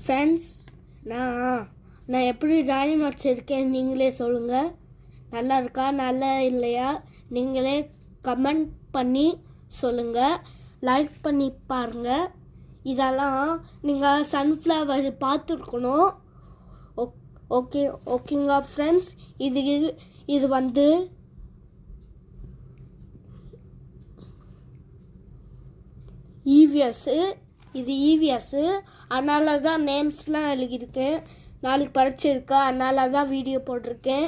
Friends, நான் எப்படி drawing வச்சுருக்கேன் நீங்களே சொல்லுங்கள். நல்லா இருக்கா நல்லா இல்லையா நீங்களே கமெண்ட் பண்ணி சொல்லுங்கள். லைக் பண்ணி பாருங்கள். இதெல்லாம் நீங்கள் சன்ஃப்ளவர் பார்த்துருக்கணும். ஓகேங்க ஃப்ரெண்ட்ஸ், இது வந்து ஈவிஎஸ்ஸு அதனால தான் நேம்ஸ்லாம் எழுதியிருக்கேன். நாளைக்கு பரீட்சை அதனால தான் வீடியோ போட்டிருக்கேன்.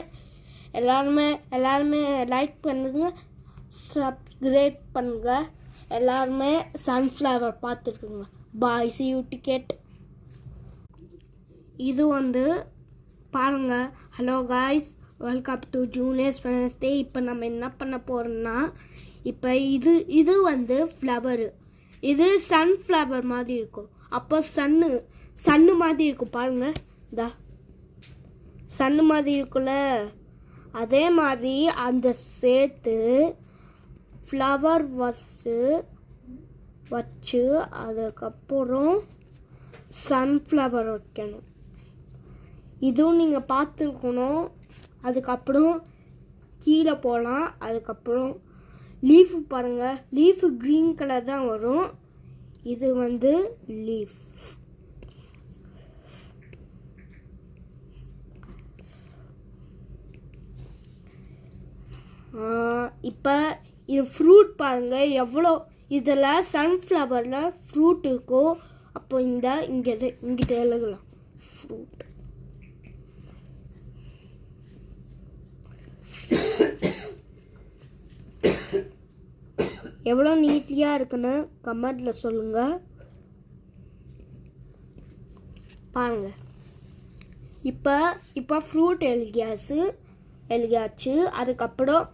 எல்லாருமே லைக் பண்ணுங்கள், சப்ஸ்கிரைப் பண்ணுங்கள். எல்லாருமே சன்ஃப்ளவர் பார்த்துருக்குங்க. Bye, see you ticket. இது வந்து பாருங்கள். Hello guys, welcome to juniors Wednesday. இப்போ நம்ம என்ன பண்ண போகிறோம்னா, இப்போ இது வந்து ஃப்ளவரு. இது சன்ஃப்ளவர் மாதிரி இருக்கும். அப்போ சன்னு மாதிரி இருக்கும் பாருங்கள். சன்னு மாதிரி இருக்குல்ல, அதே மாதிரி அந்த சேர்த்து ஃப்ளவர் வச்சு அதுக்கப்புறம் சன்ஃப்ளவர் வைக்கணும். இதுவும் நீங்கள் பார்த்துருக்கணும். அதுக்கப்புறம் கீழே போகலாம். அதுக்கப்புறம் லீஃப் பாருங்கள். லீஃபு க்ரீன் கலர் தான் வரும். இது வந்து லீஃப். இப்போ இது ஃப்ரூட் பாருங்கள் எவ்வளோ. இதில் சன்ஃப்ளவரில் ஃப்ரூட் இருக்கும். அப்போ இங்கிட்ட எழுதலாம் ஃப்ரூட். எவ்வளோ நீட்லியாக இருக்குன்னு கமெண்டில் சொல்லுங்கள். பாருங்கள். இப்போ ஃப்ரூட் எழுதியாச்சு. அதுக்கப்புறம்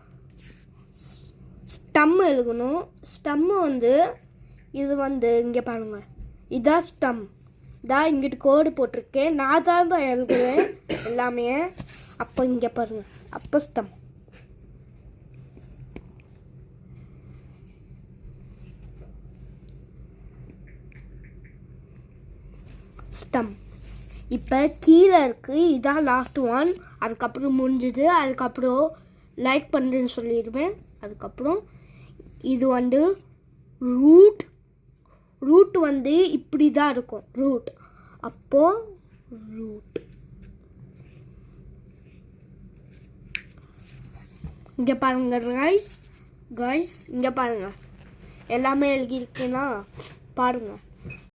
ஸ்டம் எழுதணும். ஸ்டம்மு வந்து இது வந்து இங்கே பாருங்கள். இதான் ஸ்டம். இதான் இங்கிட்டு கோடு போட்டிருக்கேன். நான் தான் எழுதுவேன் எல்லாமே. அப்போ இங்கே பாருங்கள். அப்போ ஸ்டம். இப்போ கீழே இருக்குது. இதான் லாஸ்ட் ஒன். அதுக்கப்புறம் முடிஞ்சுது. அதுக்கப்புறம் லைக் பண்ணுறேன்னு சொல்லிடுவேன். அதுக்கப்புறம் இது வந்து ரூட் வந்து இப்படி தான் இருக்கும் ரூட். அப்போது ரூட் இங்கே பாருங்கள் கைஸ். இங்கே பாருங்கள் எல்லாமே எழுதியிருக்கேன்னா பாருங்கள்.